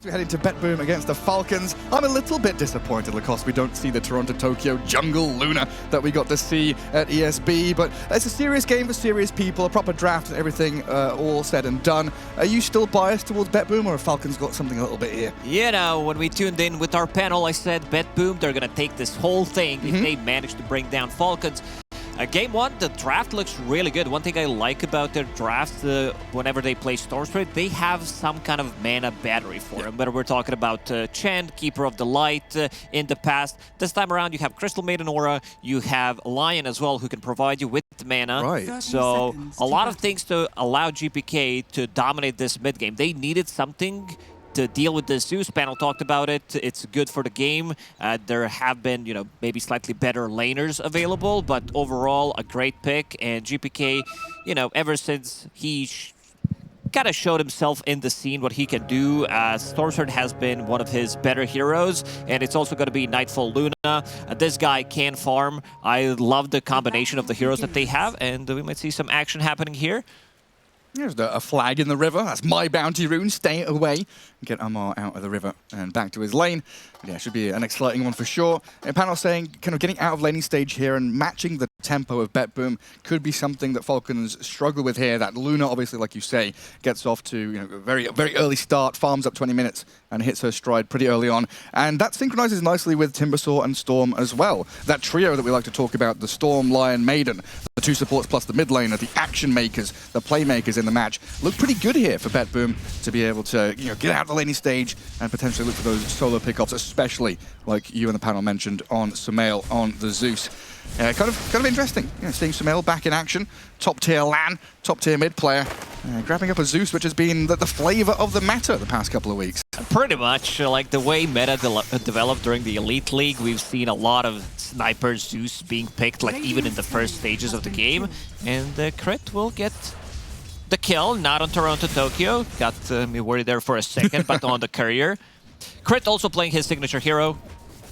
We head into BetBoom against the Falcons. I'm a little bit disappointed, because we don't see the Toronto-Tokyo jungle Luna that we got to see at ESB, but it's a serious game for serious people, a proper draft and everything all said and done. Are you still biased towards BetBoom, or have Falcons got something a little bit here? You know, when we tuned in with our panel, I said BetBoom, they're going to take this whole thing if they manage to bring down Falcons. Game one, the draft looks really good. One thing I like about their draft, whenever they play Storm Spirit, they have some kind of mana battery for them. Whether we're talking about Chen, Keeper of the Light in the past. This time around, you have Crystal Maiden Aura, you have Lion as well, who can provide you with mana. Right. So a lot of things to allow GPK to dominate this mid game. They needed something to deal with the Zeus. Panel talked about it. It's good for the game. There have been, you know, maybe slightly better laners available, but overall a great pick. And GPK, you know, ever since he kind of showed himself in the scene what he can do, Stormsword has been one of his better heroes, and it's also going to be Nightfall Luna. This guy can farm. I love the combination of the heroes that they have, and we might see some action happening here. There's a flag in the river. That's my bounty rune. Stay away. Get Amar out of the river and back to his lane. Yeah, should be an exciting one for sure. And panel saying kind of getting out of laning stage here and matching the tempo of BetBoom could be something that Falcons struggle with here. That Luna, obviously, like you say, gets off to a very early start, farms up 20 minutes, and hits her stride pretty early on. And that synchronizes nicely with Timbersaw and Storm as well. That trio that we like to talk about, the Storm, Lion, Maiden, the two supports plus the mid laner, the action makers, the playmakers in the match, look pretty good here for BetBoom to be able to get out of the laning stage and potentially look for those solo pickups, especially like you and the panel mentioned on Sumail on the Zeus. Kind of interesting, seeing Sumail back in action. Top tier LAN, top tier mid player, grabbing up a Zeus, which has been the flavor of the meta the past couple of weeks. Pretty much, like the way meta developed during the Elite League, we've seen a lot of sniper Zeus being picked, like even in the first stages of the game, and Crit will get the kill, not on Toronto-Tokyo. Got me worried there for a second, but on the Courier. Crit also playing his signature hero,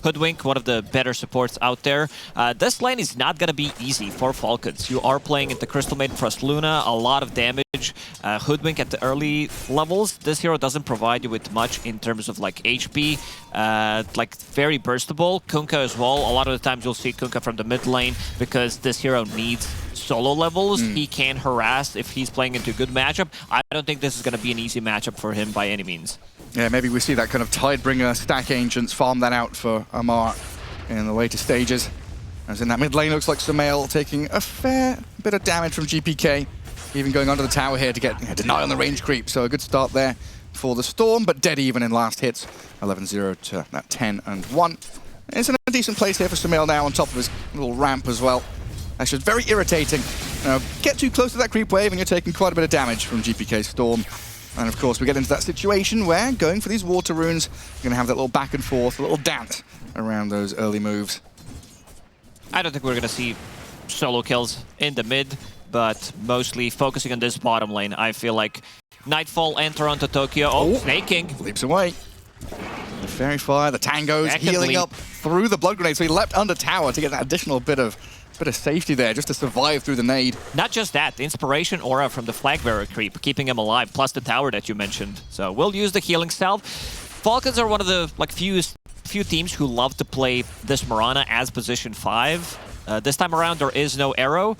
Hoodwink, one of the better supports out there. This lane is not going to be easy for Falcons. You are playing into Crystal Maiden plus Luna, a lot of damage. Hoodwink at the early levels, this hero doesn't provide you with much in terms of like HP, like very burstable. Kunkka as well, a lot of the times you'll see Kunkka from the mid lane because this hero needs solo levels. He can harass if he's playing into a good matchup. I don't think this is going to be an easy matchup for him by any means. Yeah, maybe we see that kind of Tidebringer stack Ancients farm that out for Amar in the later stages. As in that mid lane, looks like Sumail taking a fair bit of damage from GPK, even going under the tower here to get deny on the range creep. So a good start there for the Storm, but dead even in last hits. 11-0 to that 10-1. It's in a decent place here for Sumail now on top of his little ramp as well. That's just very irritating. Get too close to that creep wave and you're taking quite a bit of damage from GPK Storm. And of course, we get into that situation where going for these water runes, you're going to have that little back and forth, a little dance around those early moves. I don't think we're going to see solo kills in the mid, but mostly focusing on this bottom lane. I feel like Nightfall and Toronto-Tokyo. Oh, snaking. Leaps away. The Fairy Fire, the Tango's healing up through the Blood Grenade. So he leapt under tower to get that additional bit of safety there, just to survive through the nade. Not just that, the Inspiration Aura from the Flag Bearer creep, keeping him alive, plus the tower that you mentioned. So we'll use the healing salve. Falcons are one of the few teams who love to play this Mirana as position 5. This time around, there is no arrow.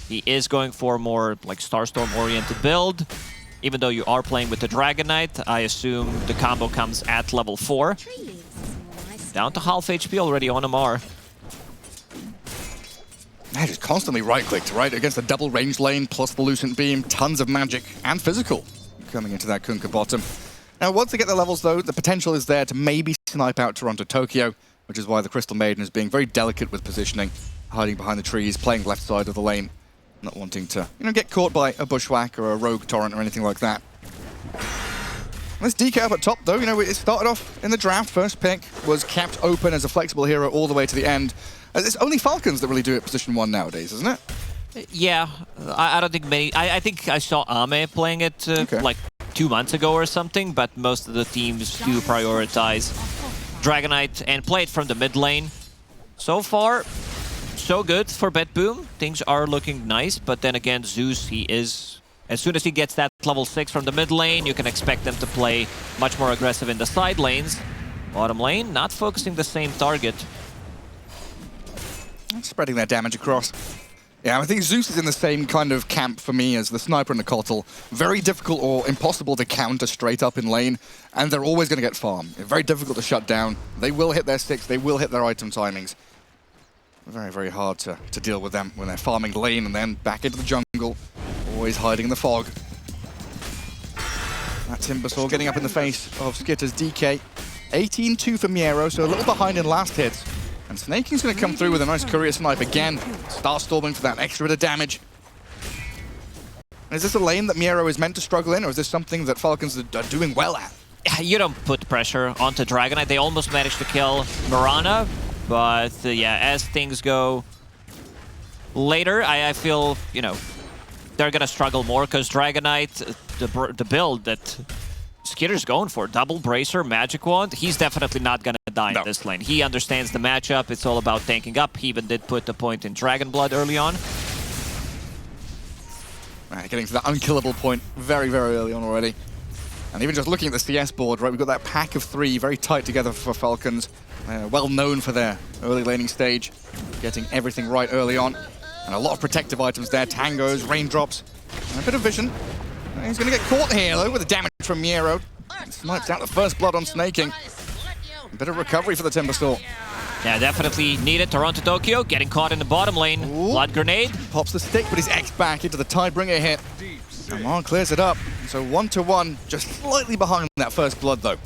He is going for a more like Starstorm-oriented build. Even though you are playing with the Dragon Knight, I assume the combo comes at level 4. Down to half HP already on Amar. Just constantly right-clicked, right against the double range lane, plus the Lucent Beam, tons of magic and physical coming into that Kunkka bottom. Now, once they get the levels, though, the potential is there to maybe snipe out Toronto-Tokyo, which is why the Crystal Maiden is being very delicate with positioning, hiding behind the trees, playing left side of the lane, not wanting to, get caught by a Bushwhack or a Rogue Torrent or anything like that. This DK up at top, though, it started off in the draft. First pick was kept open as a flexible hero all the way to the end. It's only Falcons that really do it position 1 nowadays, isn't it? Yeah, I don't think many. I think I saw Ame playing it like 2 months ago or something, but most of the teams do prioritize Dragon Knight and play it from the mid lane. So far, so good for BetBoom. Things are looking nice, but then again, Zeus, he is As soon as he gets that level 6 from the mid lane, you can expect them to play much more aggressive in the side lanes. Bottom lane, not focusing the same target. Spreading their damage across. Yeah, I think Zeus is in the same kind of camp for me as the Sniper and the Kotl. Very difficult or impossible to counter straight up in lane, and they're always going to get farm. Very difficult to shut down. They will hit their 6, they will hit their item timings. Very, very hard to deal with them when they're farming lane and then back into the jungle, always hiding in the fog. That Timbersaw getting up in the face of Skitter's DK. 18-2 for Miero, so a little behind in last hits. And Snaking's going to come through with a nice courier snipe again. Start storming for that extra bit of damage. Is this a lane that Miero is meant to struggle in, or is this something that Falcons are doing well at? You don't put pressure onto Dragonite. They almost managed to kill Mirana, but yeah, as things go later, I feel, you know, they're going to struggle more because Dragonite, the build that Skitter's going for, double bracer, magic wand, he's definitely not going to die in this lane. He understands the matchup. It's all about tanking up. He even did put the point in Dragon Blood early on. Right, getting to that unkillable point very, very early on already. And even just looking at the CS board, right, we've got that pack of 3 very tight together for Falcons. Well known for their early laning stage, getting everything right early on. And a lot of protective items there, tangos, raindrops, and a bit of vision. He's going to get caught here, though, with the damage from Miero. Snipes out the first blood on Snaking. A bit of recovery for the Timbersaw. Yeah, definitely needed. Toronto Tokyo getting caught in the bottom lane. Ooh. Blood grenade. Pops the stick, but he's X back into the Tidebringer hit. Amar clears it up. So 1-1, just slightly behind that first blood, though.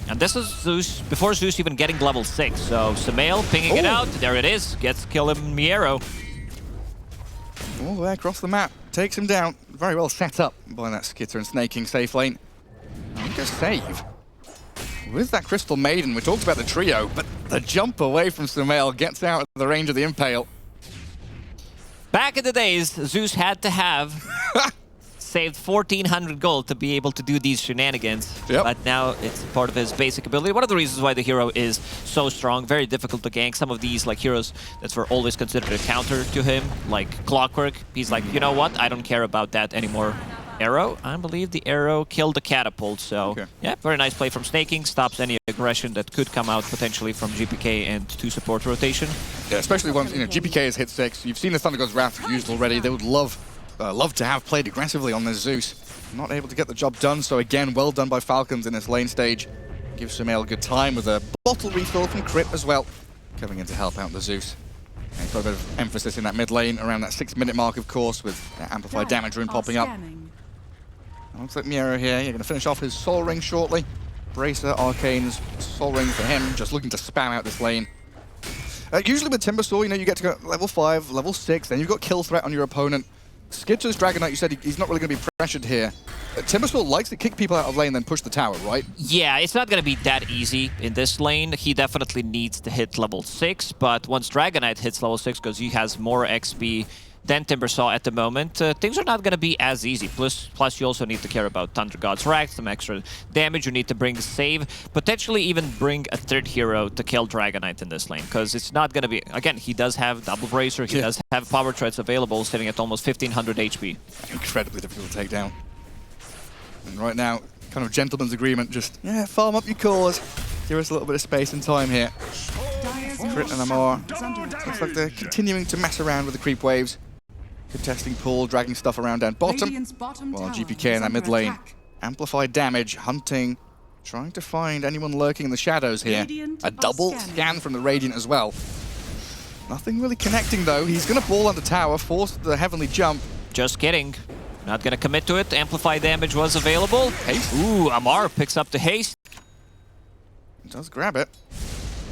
And this is Zeus, before Zeus even getting level 6. So Sumail pinging it out. There it is. Gets kill him, Miero. All the way across the map. Takes him down. Very well set up by that Skitter and Snaking safe lane. And just save. With that Crystal Maiden, we talked about the trio, but the jump away from Sumail gets out of the range of the Impale. Back in the days, Zeus had to have saved 1,400 gold to be able to do these shenanigans. Yep. But now it's part of his basic ability. One of the reasons why the hero is so strong, very difficult to gank. Some of these like heroes that were always considered a counter to him, like Clockwork. He's like, you know what? I don't care about that anymore. Arrow, I believe the arrow killed the catapult, so yeah, very nice play from Snaking, stops any aggression that could come out potentially from GPK and 2 support rotation. Yeah, especially once, you know, GPK has hit 6. You've seen the Thunder God's Wrath used already. They would love to have played aggressively on this Zeus. Not able to get the job done, so again, well done by Falcons in this lane stage. Gives Sumail a good time with a bottle refill from Crit as well, coming in to help out the Zeus. And he's got a bit of emphasis in that mid lane, around that 6-minute mark, of course, with that amplified damage rune popping up. Looks like Miero here, you're going to finish off his Soul Ring shortly. Bracer, Arcane's Soul Ring for him, just looking to spam out this lane. Usually with Timbersaw, you know, you get to go level 5, level 6, then you've got kill threat on your opponent. Skitter's Dragonite, you said he's not really going to be pressured here. Timbersaw likes to kick people out of lane, then push the tower, right? Yeah, it's not going to be that easy in this lane. He definitely needs to hit level 6, but once Dragonite hits level 6, because he has more XP than Timbersaw at the moment, things are not going to be as easy. Plus you also need to care about Thunder God's Wrath, some extra damage. You need to bring save, potentially even bring a 3rd hero to kill Dragonite in this lane, because it's not going to be, again, he does have double bracer, he does have power treads available, sitting at almost 1,500 HP. Incredibly difficult to take down. And right now, kind of gentleman's agreement, just, yeah, farm up your cores, give us a little bit of space and time here. Crit and Amar, looks like they're continuing to mess around with the creep waves. Contesting pool, dragging stuff around down bottom, while GPK in that mid lane. Amplified damage, hunting, trying to find anyone lurking in the shadows here. A double scan from the Radiant as well. Nothing really connecting though. He's going to ball on the tower, force the heavenly jump. Just kidding. Not going to commit to it. Amplified damage was available. Haste. Ooh, Amar picks up the haste. Does grab it.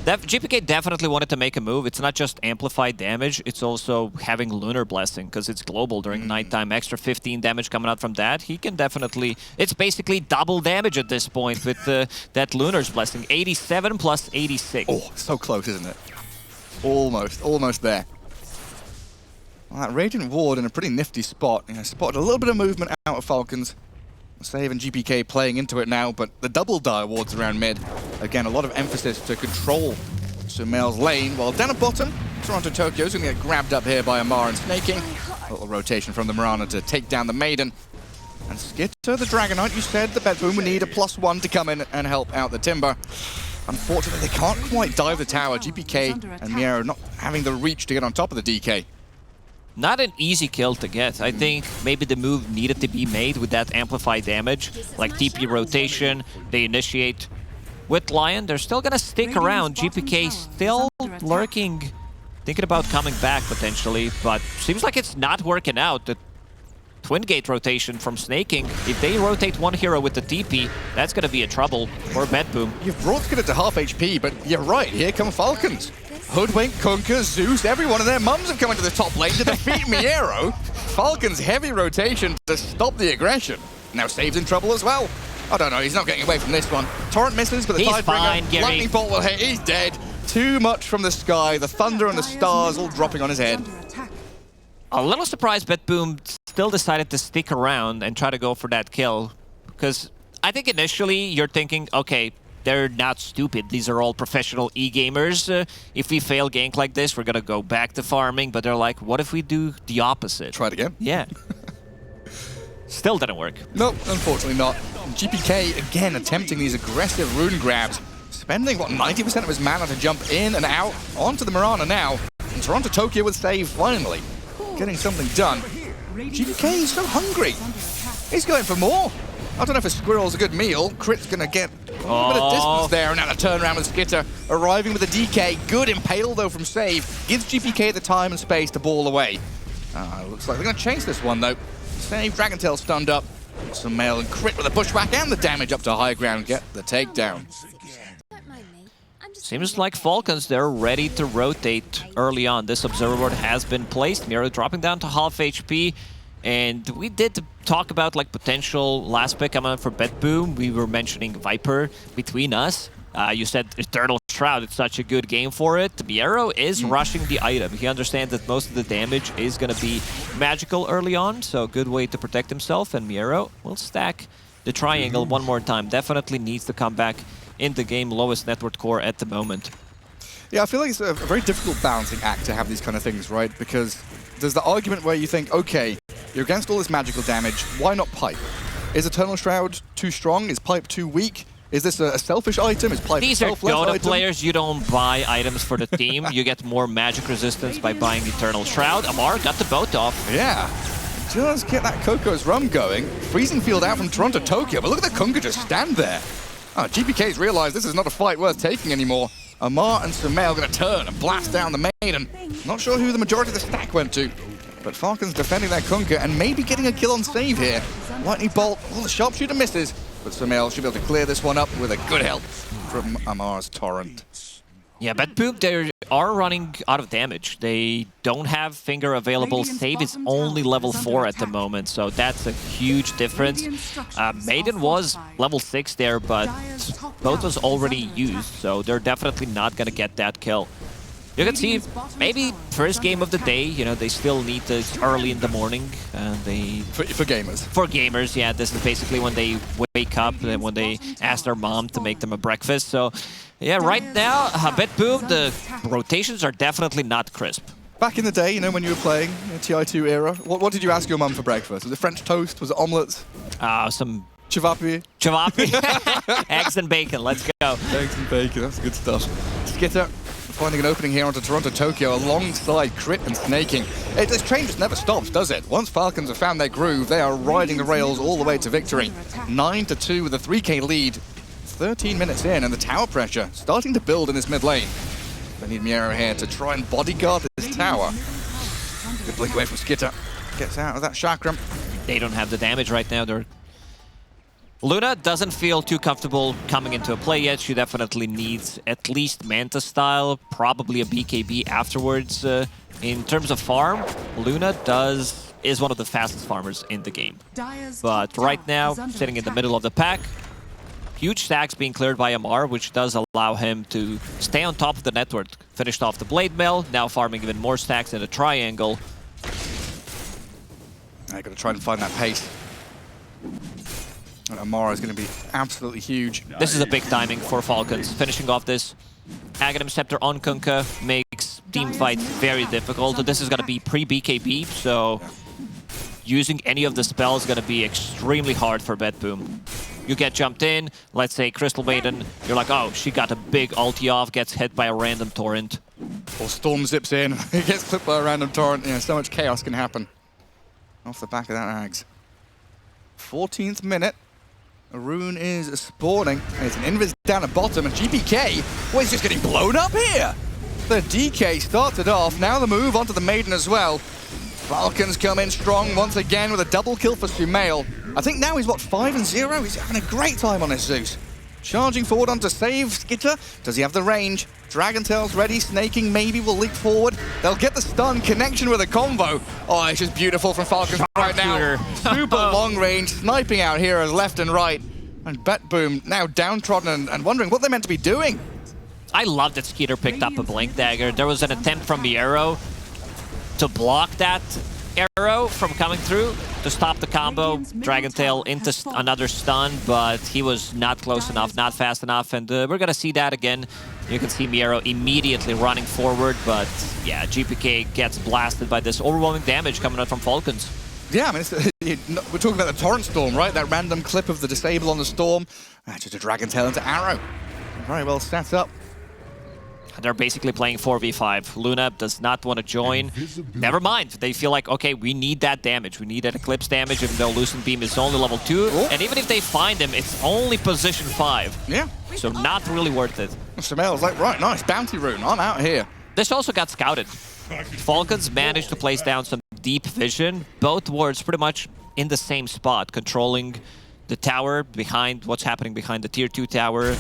GPK definitely wanted to make a move. It's not just amplified damage, it's also having Lunar Blessing, because it's global during nighttime. Extra 15 damage coming out from that. He can definitely... It's basically double damage at this point with that Lunar's Blessing. 87 plus 86. Oh, so close, isn't it? Almost there. Well, that Radiant Ward in a pretty nifty spot. You know, spotted a little bit of movement out of Falcons. Save and GPK playing into it now, but the double die wards around mid. Again, a lot of emphasis to control Sumail's lane, while down at bottom, Toronto Tokyo's going to get grabbed up here by Amar and Snaking. A little rotation from the Mirana to take down the Maiden. And Skitter, the Dragonite, you said the BetBoom would need a +1 to come in and help out the Timber. Unfortunately, they can't quite dive the tower. GPK and Miero not having the reach to get on top of the DK. Not an easy kill to get. I think maybe the move needed to be made with that amplified damage, like TP rotation, they initiate. With Lion, they're still gonna stick around. GPK still lurking, thinking about coming back potentially, but seems like it's not working out. The Twin Gate rotation from Snaking, if they rotate one hero with the TP, that's gonna be a trouble for BetBoom. You've brought Skitter to half HP, but you're right, here come Falcons. Hoodwink, Kunkka, Zeus, every one of their mums have come into the top lane to defeat Miero. Falcons' heavy rotation to stop the aggression. Now Save's in trouble as well. I don't know, he's not getting away from this one. Torrent misses, but the Tidebringer, Lightning Bolt will hit, he's dead. Too much from the sky, the thunder and the stars all dropping on his head. A little surprised BetBoom still decided to stick around and try to go for that kill. Because I think initially you're thinking, okay, they're not stupid. These are all professional e-gamers. If we fail gank like this, we're going to go back to farming. But they're like, what if we do the opposite? Try it again? Yeah. Still didn't work. Nope, unfortunately not. GPK again attempting these aggressive rune grabs. Spending, what, 90% of his mana to jump in and out onto the Mirana now. And Toronto Tokyo with save finally. Getting something done. GPK is so hungry. He's going for more. I don't know if a squirrel's a good meal. Crit's going to get a little bit of distance there, and now the turnaround with Skitter. Arriving with a DK. Good impale, though, from Save. Gives GPK the time and space to ball away. Looks like they're going to chase this one, though. Save, Dragontail stunned up. Some mail and Crit with a pushback and the damage up to high ground. Get the takedown. Seems like Falcons, they're ready to rotate early on. This observer board has been placed. Miero dropping down to half HP. And we did talk about like potential last pick coming for BetBoom. We were mentioning Viper between us. You said Eternal Shroud, it's such a good game for it. Miero is rushing the item. He understands that most of the damage is going to be magical early on, so good way to protect himself. And Miero will stack the triangle one more time. Definitely needs to come back in the game, lowest net worth core at the moment. Yeah, I feel like it's a very difficult balancing act to have these kind of things, right? Because there's the argument where you think, okay, you're against all this magical damage, why not Pipe? Is Eternal Shroud too strong? Is Pipe too weak? Is this a selfish item? Is Pipe These a are selfless Dota item? players, you don't buy items for the team. You get more magic resistance by buying Eternal Shroud. Amar got the boat off. Yeah. Just get that Coco's Rum going. Freezing Field out from Toronto Tokyo, but look at the Kunkka just stand there. GPK's realized this is not a fight worth taking anymore. Amar and Sumail going to turn and blast down the Maiden. Not sure who the majority of the stack went to, but Falcons defending that Kunkka and maybe getting a kill on Save here. Lightning Bolt, the sharpshooter misses, but Sumail should be able to clear this one up with a good help from Amar's Torrent. Yeah, BetBoom, they are running out of damage. They don't have Finger available. Save is only level 4 at the moment, so that's a huge difference. Maiden was level 6 there, but both was already used, so they're definitely not going to get that kill. You can see, maybe first game of the day, you know, they still need this early in the morning. For gamers. For gamers, yeah, this is basically when they wake up and when they ask their mom to make them a breakfast. So, yeah, right now, BetBoom, the rotations are definitely not crisp. Back in the day, you know, when you were playing TI2 era, what did you ask your mum for breakfast? Was it French toast? Was it omelets? Some Chavapi? Chavapi. Eggs and bacon, let's go. Eggs and bacon, that's good stuff. Skitter finding an opening here onto Toronto Tokyo alongside Crit and Snaking. This train just never stops, does it? Once Falcons have found their groove, they are riding the rails all the way to victory. 9-2 with a 3K lead. 13 minutes in, and the tower pressure starting to build in this mid lane. They need Miero here to try and bodyguard this tower. Good blink away from Skitter. Gets out of that chakram. They don't have the damage right now. Luna doesn't feel too comfortable coming into a play yet. She definitely needs at least Manta style, probably a BKB afterwards. In terms of farm, Luna is one of the fastest farmers in the game. But right now, sitting in the middle of the pack, huge stacks being cleared by Amar, which does allow him to stay on top of the network. Finished off the Blade Mail, now farming even more stacks in the triangle. I gotta try and find that pace. And Amara is going to be absolutely huge. This is a big timing for Falcons. Finishing off this Aghanim Scepter on Kunkka makes team fights very difficult. This is going to be pre-BKB, so using any of the spells is going to be extremely hard for BetBoom. You get jumped in, let's say Crystal Maiden, you're like, oh, she got a big ulti off, gets hit by a random torrent. Or Storm zips in, he gets clipped by a random torrent. You know, so much chaos can happen off the back of that Ags. 14th minute. A rune is spawning. And it's an invis down at bottom, and GPK, well, he's just getting blown up here. The DK started off, now the move onto the Maiden as well. Falcons come in strong once again with a double kill for Sumail. I think now he's, what, 5-0? He's having a great time on his Zeus. Charging forward onto save Skitter. Does he have the range? Dragontail's ready, snaking maybe will leap forward. They'll get the stun, connection with a combo. Oh, it's just beautiful from Falcons right now. Super long range, sniping out heroes left and right. And BetBoom now downtrodden and wondering what they're meant to be doing. I love that Skeeter picked up a Blink Dagger. There was an attempt from Miero to block that arrow from coming through to stop the combo. Dragontail into another stun, but he was not close enough, not fast enough, and we're gonna see that again. You can see Miero immediately running forward, but yeah, GPK gets blasted by this overwhelming damage coming out from Falcons. Yeah, I mean, we're talking about the Torrent Storm, right? That random clip of the disable on the Storm. Just a Dragontail into Arrow. Very well set up. They're basically playing 4v5. Luna does not want to join. Never mind. They feel like, okay, we need that damage. We need that Eclipse damage, even though Lucent Beam is only level 2. Oh. And even if they find him, it's only position 5. Yeah. So not really worth it. Sumail's like, right, nice, bounty rune. I'm out here. This also got scouted. Falcons managed to place down some deep vision. Both wards pretty much in the same spot, controlling the tower behind what's happening behind the tier 2 tower.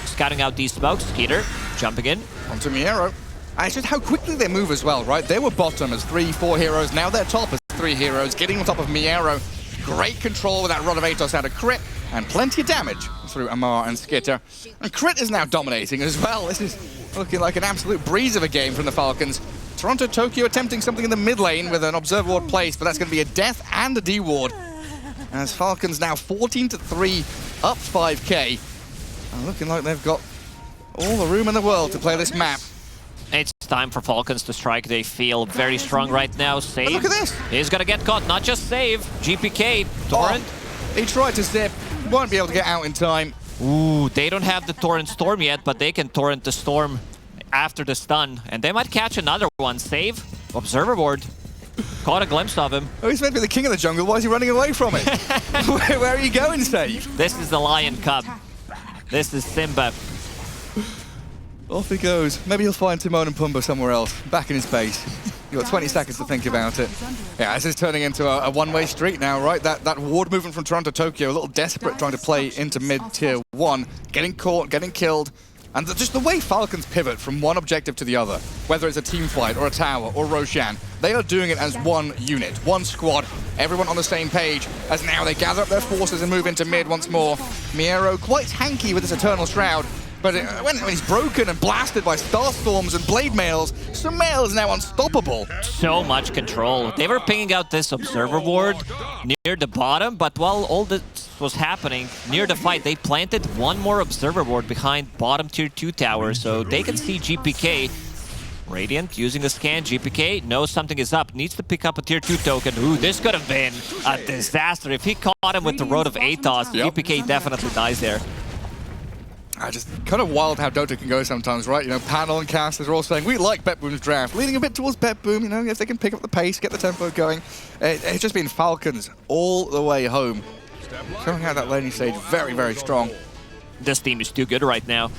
Scouting out these smokes. Skeeter jumping in. Onto Miero. And it's just how quickly they move as well, right? They were bottom as 3-4 heroes. Now they're top as 3 heroes. Getting on top of Miero. Great control with that Rod of Atos out of Crit. And plenty of damage through Amar and Skitter. And Crit is now dominating as well. This is looking like an absolute breeze of a game from the Falcons. Toronto Tokyo attempting something in the mid lane with an Observer Ward placed, but that's going to be a death and a D Ward. As Falcons now 14-3, up 5k. And looking like they've got all the room in the world to play this map. It's time for Falcons to strike. They feel very strong right now. Save. But look at this. He's going to get caught. Not just save. GPK. Torrent. Oh, he tried to zip. Won't be able to get out in time. Ooh, they don't have the Torrent Storm yet, but they can Torrent the Storm after the stun. And they might catch another one. Save. Observer Ward. Caught a glimpse of him. Oh, he's meant to be the king of the jungle. Why is he running away from it? Where are you going, Save? This is the Lion Cub. This is Simba. Off he goes. Maybe he'll find Timon and Pumbaa somewhere else, back in his base. You've got 20 seconds to think about it. Yeah, this is turning into a one-way street now, right? That ward movement from Toronto Tokyo, a little desperate trying to play into mid-tier 1, getting caught, getting killed. And just the way Falcons pivot from one objective to the other, whether it's a team fight or a tower or Roshan, they are doing it as one unit, one squad, everyone on the same page, as now they gather up their forces and move into mid once more. Miero quite tanky with his Eternal Shroud, but when he's broken and blasted by Starstorms and Blade Mails, Sumail is now unstoppable. So much control. They were pinging out this Observer Ward near the bottom, but while all this was happening, near the fight, they planted one more Observer Ward behind bottom tier 2 tower, so they can see GPK. Radiant using the scan. GPK knows something is up, needs to pick up a tier 2 token. Ooh, this could have been a disaster. If he caught him with the Road of Atos, GPK definitely dies there. Just kind of wild how Dota can go sometimes, right? You know, panel and casters are all saying, we like BetBoom's draft. Leaning a bit towards BetBoom, you know, if they can pick up the pace, get the tempo going. It's just been Falcons all the way home. Coming out that laning stage very, very strong. This team is too good right now.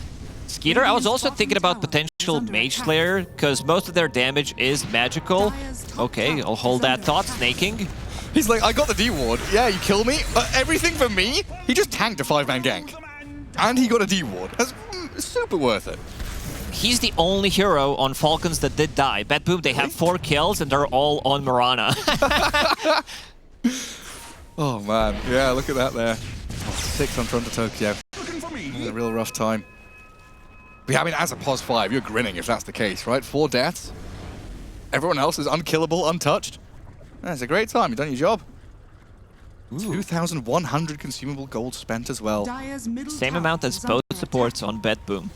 Skeeter, I was also thinking about potential Mage Slayer, because most of their damage is magical. Okay, I'll hold that thought. Snaking. He's like, I got the D Ward. Yeah, you kill me. Everything for me? He just tanked a 5-man gank. And he got a D Ward. That's super worth it. He's the only hero on Falcons that did die. BetBoom, they have 4 kills and they're all on Mirana. Oh man, yeah, look at that there. 6 on Toronto Tokyo. A real rough time. But yeah, I mean, as a POS 5, you're grinning if that's the case, right? 4 deaths. Everyone else is unkillable, untouched. That's a great time. You've done your job. Ooh. 2,100 consumable gold spent as well. Same amount as both supports on BetBoom.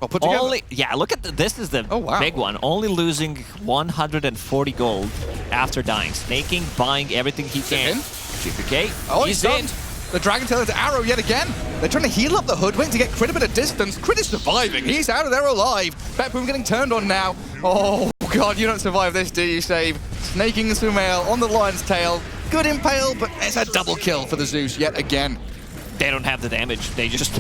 Well, put together. Yeah, look at this is the wow. big one. Only losing 140 gold after dying. Snaking, buying everything he can. GPK, oh, he's in. The Dragon Tail into arrow yet again. They're trying to heal up the Hood, waiting to get Crit a bit of distance. Crit is surviving. He's out of there alive. BetBoom getting turned on now. Oh, God, you don't survive this, do you, Save? Snaking Sumail on the Lion's Tail. Good impale, but it's a double kill for the Zeus yet again. They don't have the damage. They just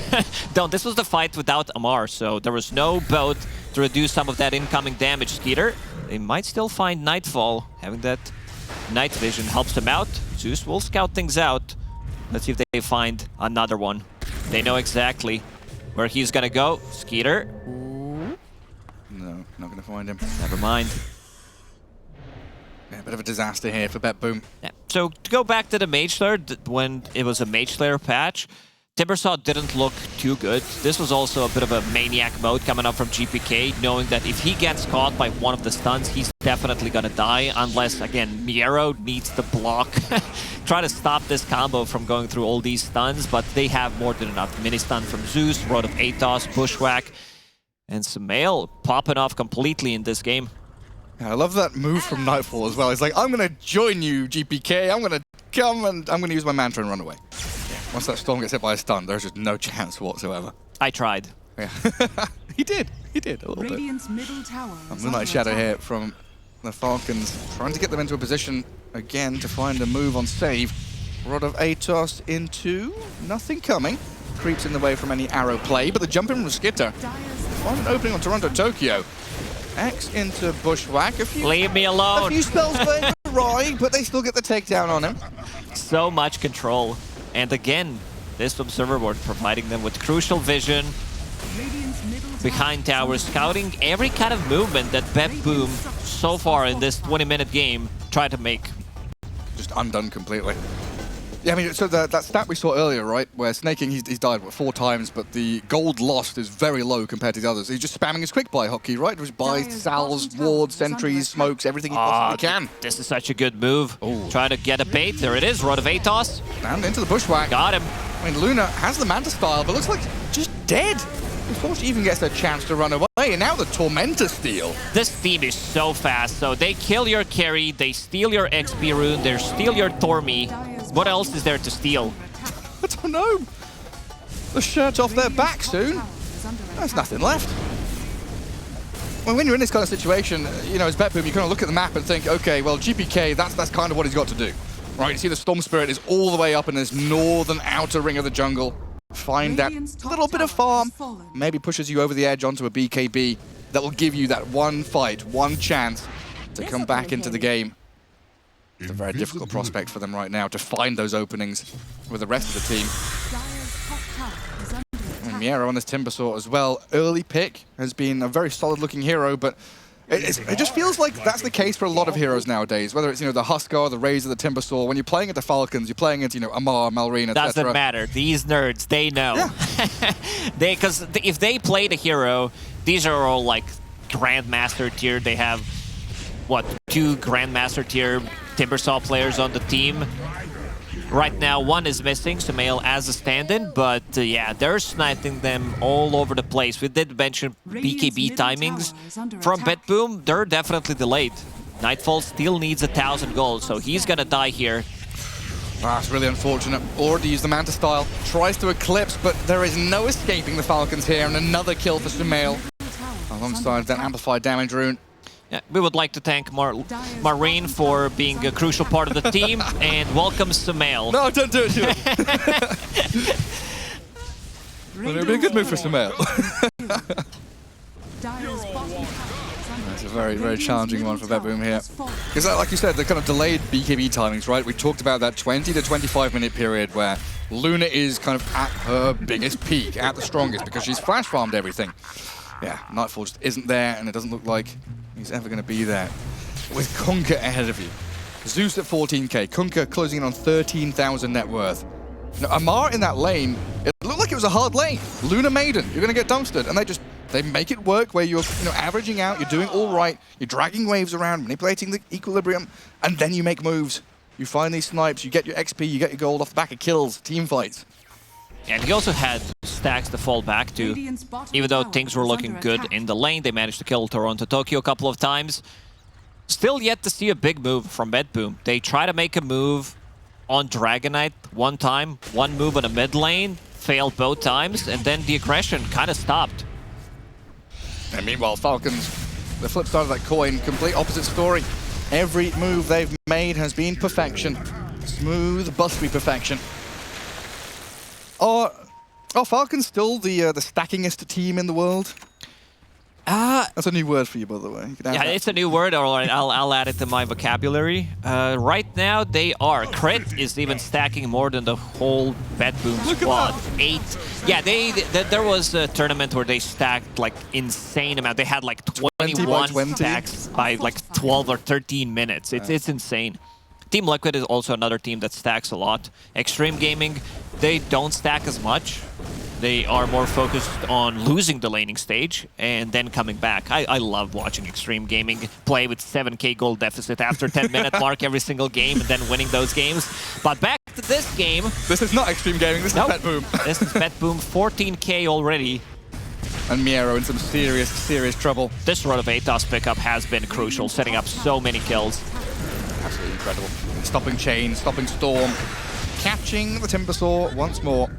don't. This was the fight without Amar, so there was no boat to reduce some of that incoming damage. Skeeter, they might still find Nightfall. Having that night vision helps them out. Zeus will scout things out. Let's see if they find another one. They know exactly where he's gonna go. Skeeter. No, not gonna find him. Never mind. Yeah, a bit of a disaster here for BetBoom. Yeah. So to go back to the Mage Slayer, when it was a Mage Slayer patch, Timbersaw didn't look too good. This was also a bit of a maniac mode coming up from GPK, knowing that if he gets caught by one of the stuns, he's definitely gonna die, unless, again, Miero needs to block. Try to stop this combo from going through all these stuns, but they have more than enough. Mini stun from Zeus, Rod of Atos, Bushwhack, and Sumail popping off completely in this game. Yeah, I love that move from Nightfall as well. He's like, I'm gonna join you, GPK. I'm gonna come and I'm gonna use my mantra and run away. Once that Storm gets hit by a stun, there's just no chance whatsoever. I tried. Yeah. He did a little Radiant's middle tower bit. Moonlight Shadow here from the Falcons, trying to get them into a position again to find a move on save. Rod of Atos into nothing coming. Creeps in the way from any arrow play, but the jump in from Skitter. Find an opening on Toronto Tokyo. X into Bushwhack. Leave me alone. A few spells going awry, but they still get the takedown on him. So much control. And again, this Observer Board providing them with crucial vision behind towers, scouting every kind of movement that BetBoom so far in this 20-minute game tried to make. Just undone completely. Yeah, I mean, so that stat we saw earlier, right, where Snaking, he's died, what, 4 times, but the gold lost is very low compared to the others. He's just spamming his quick buy hotkey, right? Just buys, salves, wards, sentries, smokes, everything he possibly can. This is such a good move. Try to get a bait. There it is, Rod of Atos. And into the Bushwhack. Got him. I mean, Luna has the Manta style, but looks like just dead. Before she even gets a chance to run away, and now the Tormentor steal. This team is so fast, so they kill your carry, they steal your XP rune, they steal your Tormi. What else is there to steal? I don't know. The shirt off their back soon. There's nothing left. Well, when you're in this kind of situation, you know, as BetBoom, you kind of look at the map and think, okay, well, GPK, that's kind of what he's got to do. Right, you see the Storm Spirit is all the way up in this northern outer ring of the jungle. Find that little bit of farm, maybe pushes you over the edge onto a BKB that will give you that one fight, one chance to come back into the game. It's a very difficult prospect for them right now to find those openings with the rest of the team. And Miero on this Timbersaw as well. Early pick has been a very solid looking hero, but it just feels like that's the case for a lot of heroes nowadays. Whether it's, you know, the Huskar, the Razor, the Timbersaw. When you're playing at the Falcons, you're playing at, you know, Amar, Malrine, etc. Doesn't matter. These nerds, they know. Yeah. Because if they play the hero, these are all like Grandmaster tier. They have, what, 2 Grandmaster tier Timbersaw players on the team. Right now, one is missing, Sumail as a stand-in, but yeah, they're sniping them all over the place. We did mention BKB timings from BetBoom. They're definitely delayed. Nightfall still needs 1,000 gold, so he's gonna die here. That's really unfortunate. Already used the Manta style. Tries to eclipse, but there is no escaping the Falcons here, and another kill for Sumail. Alongside that amplified damage rune. Yeah, we would like to thank Marine for being a crucial part of the team, and welcome Sumail. No, don't do it to him. Well, it would be a good move for Sumail. That's a very, very challenging one for BetBoom here. Because like you said, the kind of delayed BKB timings, right? We talked about that 20 to 25 minute period where Luna is kind of at her biggest peak, at the strongest, because she's flash farmed everything. Yeah, Nightfall just isn't there, and it doesn't look like he's ever going to be there. With Kunkka ahead of you. Zeus at 14k, Kunkka closing in on 13,000 net worth. Now, Amar in that lane, it looked like it was a hard lane. Luna Maiden, you're going to get dumpstered, and they make it work where you're, you know, averaging out, you're doing all right, you're dragging waves around, manipulating the equilibrium, and then you make moves. You find these snipes, you get your XP, you get your gold off the back of kills, team fights. And he also had stacks to fall back to. Even though things were looking good in the lane, they managed to kill Toronto-Tokyo a couple of times. Still yet to see a big move from BetBoom. They try to make a move on Dragonite one time, one move on the mid lane, failed both times, and then the aggression kind of stopped. And meanwhile, Falcons, the flip side of that coin, complete opposite story. Every move they've made has been perfection. Smooth, busty perfection. Are Falcons still the stackingest team in the world? That's a new word for you, by the way. Yeah, it's a new word. All right, I'll add it to my vocabulary. Right now, they are. Crit is even stacking more than the whole BetBoom squad. 8. Yeah, there was a tournament where they stacked like insane amount. They had like 21 stacks by like 12 or 13 minutes. It's insane. Team Liquid is also another team that stacks a lot. Extreme Gaming, they don't stack as much. They are more focused on losing the laning stage and then coming back. I love watching Extreme Gaming play with 7k gold deficit after 10-minute mark every single game and then winning those games. But back to this game. This is not Extreme Gaming, this is BetBoom. This is BetBoom, 14k already. And Miero in some serious, serious trouble. This Road of Atos pickup has been crucial, setting up so many kills. Absolutely incredible. Stopping Chain, stopping Storm, catching the Timbersaw once more.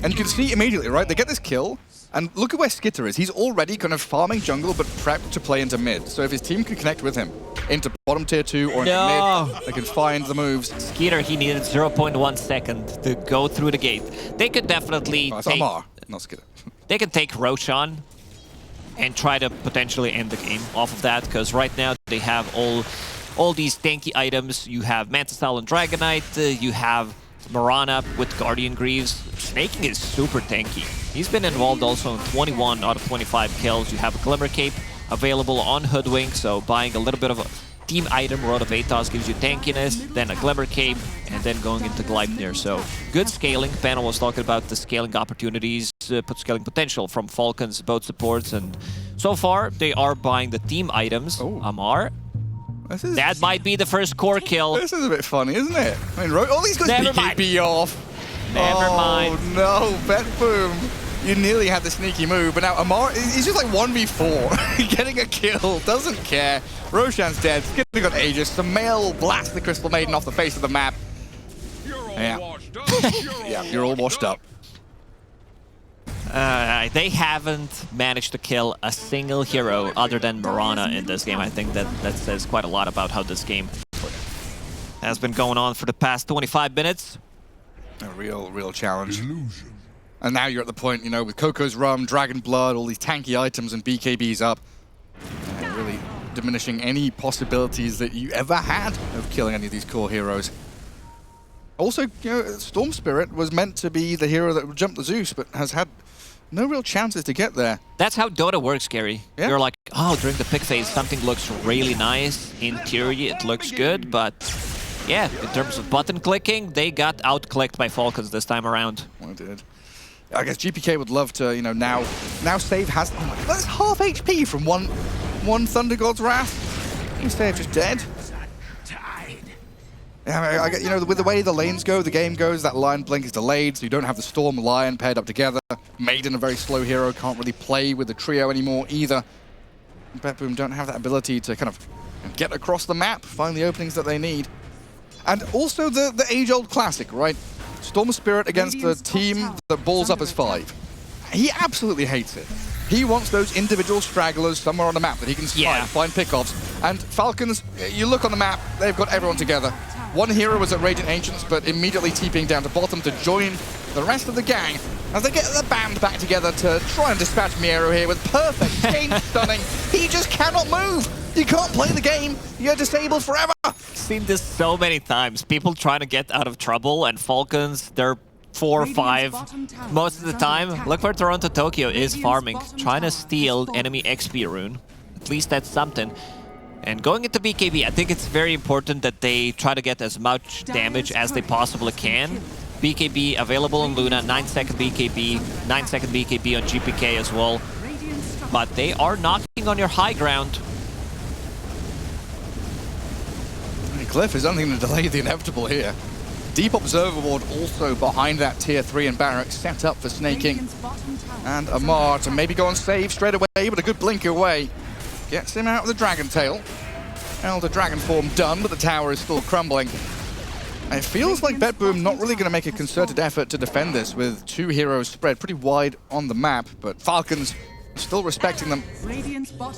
And you can see immediately, right? They get this kill, and look at where Skitter is. He's already kind of farming jungle, but prepped to play into mid. So if his team can connect with him into bottom tier 2 or into mid, they can find the moves. Skitter, he needed 0.1 second to go through the gate. They could definitely take... Amar, not Skitter. They can take Roshan and try to potentially end the game off of that, because right now they have all these tanky items. You have Mantisal and Dragonite, you have Mirana with Guardian Greaves. Snaking is super tanky. He's been involved also in 21 out of 25 kills. You have a Glimmer Cape available on Hoodwink, so buying a little bit of a team item, Road of Atos gives you tankiness, then a Glimmer Cape, and then going into Gleipnir. So good scaling. Panel was talking about the scaling opportunities, scaling potential from Falcons, both supports, and so far they are buying the team items. Amar. That might be the first core kill. This is a bit funny, isn't it? I mean, all these guys BKB off. Never mind. Oh no, BetBoom. You nearly had the sneaky move, but now Amar, he's just like 1v4. Getting a kill, doesn't care. Roshan's dead, Skitter got Aegis. Samael blasts the Crystal Maiden off the face of the map. Yeah, you're all washed up. They haven't managed to kill a single hero other than Mirana in this game. I think that says quite a lot about how this game has been going on for the past 25 minutes. A real challenge. And now you're at the point, you know, with Coco's Rum, Dragon Blood, all these tanky items and BKBs up. Really diminishing any possibilities that you ever had of killing any of these core heroes. Also, you know, Storm Spirit was meant to be the hero that would jump the Zeus, but has had no real chances to get there. That's how Dota works, Gary. Yeah. You're like, oh, during the pick phase, something looks really nice. In theory, it looks good, but yeah, in terms of button clicking, they got out-clicked by Falcons this time around. Well, they did. I guess GPK would love to, you know, now Save has... Oh my God, that's half HP from one Thunder God's Wrath. You Save just dead. Yeah, I get, you know, with the way the lanes go, the game goes, that Lion Blink is delayed, so you don't have the Storm Lion paired up together. Maiden, a very slow hero, can't really play with the trio anymore either. BetBoom don't have that ability to kind of get across the map, find the openings that they need. And also the age-old classic, right? Storm Spirit against the team that balls up as 5. He absolutely hates it. He wants those individual stragglers somewhere on the map that he can find pickoffs. And Falcons, you look on the map, they've got everyone together. One hero was at Radiant Ancients, but immediately TPing down to bottom to join the rest of the gang as they get the band back together to try and dispatch Miero here with perfect chain stunning. He just cannot move. You can't play the game. You're disabled forever. Seen this so many times. People trying to get out of trouble, and Falcons, they're 4 or 5 most of the time. Look where Toronto-Tokyo is farming, trying to steal enemy XP rune. At least that's something. And going into BKB, I think it's very important that they try to get as much damage as they possibly can. BKB available on Luna, 9-second BKB, 9-second BKB on GPK as well. But they are knocking on your high ground. Cliff is only going to delay the inevitable here. deep observer ward also behind that tier 3 and Barracks set up for snaking. And Amar to maybe go on save straight away, but a good blink away. Gets him out of the Dragon Tail. Elder Dragon form done, but the tower is still crumbling. And it feels like BetBoom not really going to make a concerted effort to defend this with 2 heroes spread pretty wide on the map, but Falcons still respecting them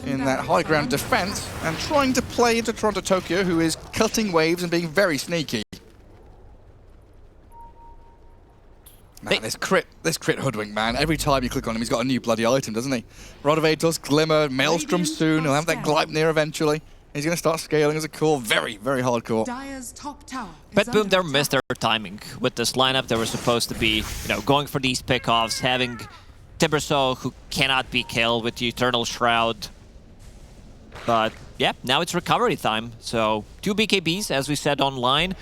in that high ground defense and trying to play into Toronto Tokyo, who is cutting waves and being very sneaky. Man, this crit hoodwink, man. Every time you click on him, he's got a new bloody item, doesn't he? Rod of Atos, Glimmer, Maelstrom soon. He'll have that Gleipnir eventually. He's going to start scaling as a core. Very, very hardcore. BetBoom, they missed their timing with this lineup. They were supposed to be, going for these pickoffs, having Timbersaw, who cannot be killed with the Eternal Shroud. But yeah, now it's recovery time. So 2 BKBs, as we said online,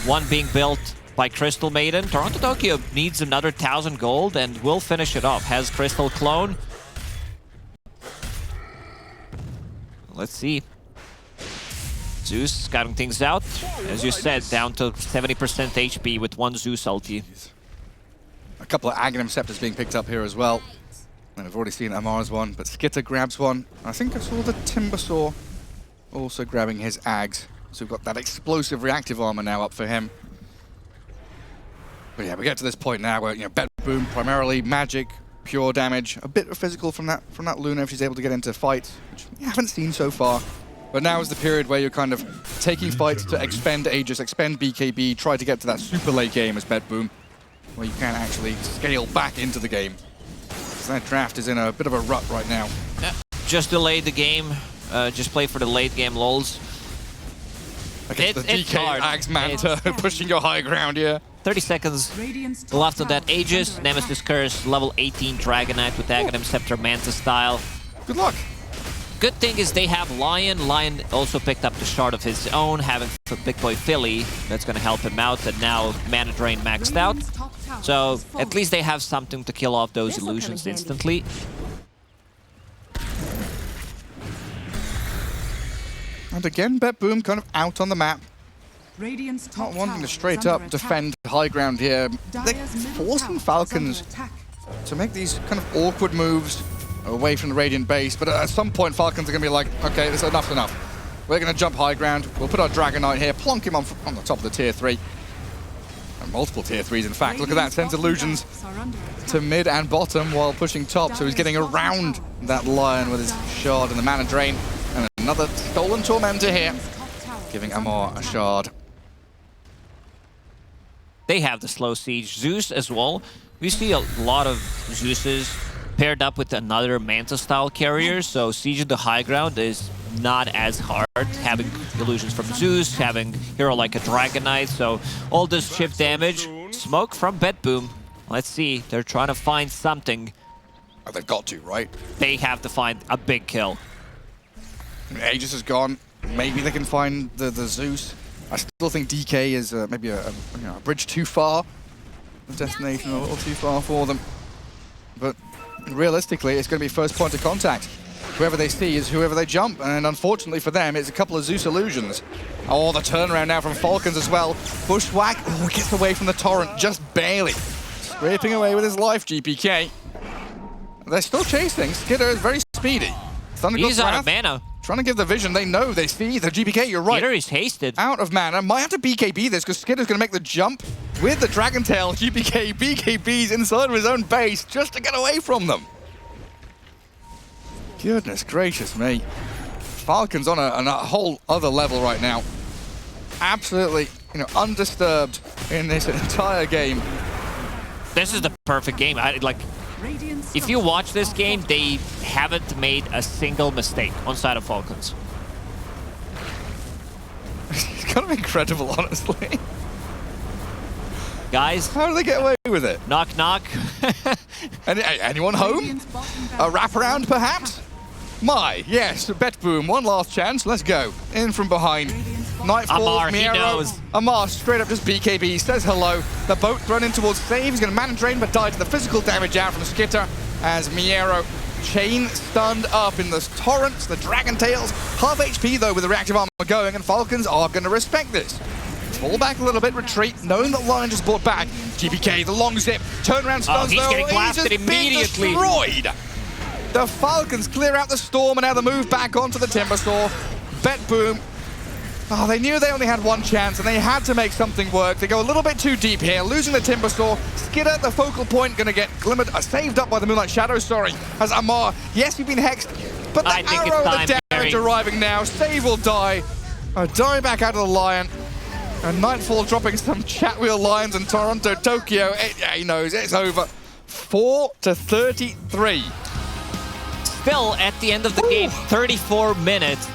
1 being built by Crystal Maiden. Toronto Tokyo needs another 1,000 gold and will finish it off. Has Crystal Clone. Let's see. Zeus scouting things out. As you said, down to 70% HP with 1 Zeus ulti. A couple of Aghanim Scepters being picked up here as well. And I've already seen Amar's one, but Skitter grabs one. I think I saw the Timbersaw also grabbing his Ags. So we've got that explosive reactive armor now up for him. But yeah, we get to this point now where, BetBoom, primarily magic, pure damage, a bit of physical from that Luna if she's able to get into fights, which we haven't seen so far. But now is the period where you're kind of taking fights to expend Aegis, expend BKB, try to get to that super late game as BetBoom, where you can actually scale back into the game. So that draft is in a bit of a rut right now. Yeah, just delay the game, just play for the late game lols. Okay, the DK Ags Manta pushing your high ground here. 30 seconds left on that Aegis. Nemesis Curse, level 18 Dragonite with Aghanim Scepter Manta style. Good luck. Good thing is they have Lion. Lion also picked up the shard of his own, having Big Boy Philly. That's going to help him out, and now Mana Drain maxed out. So at least they have something to kill off those illusions instantly. And again, BetBoom kind of out on the map. Not wanting to straight up defend high ground here. They're forcing Falcons to make these kind of awkward moves away from the Radiant base, but at some point Falcons are going to be like, okay, this is enough's enough. We're going to jump high ground, we'll put our Dragonite here, plonk him on the top of the tier 3. And multiple tier 3s in fact, look at that, sends illusions to mid and bottom while pushing top, so he's getting around that Lion with his shard and the Mana Drain. And another stolen Tormentor here, giving Amar a shard. They have the slow siege. Zeus as well. We see a lot of Zeuses paired up with another Manta-style carrier, so sieging the high ground is not as hard. Having illusions from Zeus, having hero like a Dragonite, so all this chip damage. Smoke from BetBoom. Let's see, they're trying to find something. Oh, they've got to, right? They have to find a big kill. Aegis is gone. Maybe they can find the Zeus. I still think DK is maybe a bridge too far. The destination a little too far for them. But realistically, it's going to be first point of contact. Whoever they see is whoever they jump, and unfortunately for them, it's a couple of Zeus illusions. Oh, the turnaround now from Falcons as well. Bushwhack, oh, gets away from the torrent, just barely. Scraping away with his life, GPK. They're still chasing. Skidder is very speedy. He's out of mana. Trying to give the vision, they know, they see the GPK, you're right. Skidder is hasted. Out of mana, might have to BKB this because Skidder's going to make the jump with the Dragon Tail. GPK BKBs inside of his own base just to get away from them. Goodness gracious me. Falcons on a whole other level right now. Absolutely, undisturbed in this entire game. This is the perfect game. If you watch this game, they haven't made a single mistake on side of Falcons. It's kind of incredible, honestly. Guys, how do they get away with it? Knock, knock. Anyone home? A wraparound, perhaps? Yes, BetBoom, one last chance. Let's go. In from behind. Nightfall, Amar, he knows. Amar straight up just BKB, says hello. The boat thrown in towards save. He's going to Mana Drain, but died to the physical damage out from Skitter as Miero chain stunned up in the torrents, the Dragon Tails. Half HP though with the reactive armor going, and Falcons are going to respect this. fall back a little bit, retreat, knowing that Lion just brought back. GBK, the long zip, turnaround stuns he's though. getting blasted just immediately. Being destroyed. The Falcons clear out the storm and now the move back onto the Timbersaw. BetBoom. Oh, they knew they only had one chance and they had to make something work. They go a little bit too deep here, losing the Timbersaw. Skidder, the focal point, going to get glimmered, saved up by the Moonlight Shadow, sorry, as Amar. Yes, you've been hexed, but the arrow of the damage arriving now. Save will die. Die back out of the Lion. And Nightfall dropping some chat wheel Lions in Toronto, Tokyo. Yeah, he knows, it's over. 4-33. Still, at the end of the game, 34 minutes.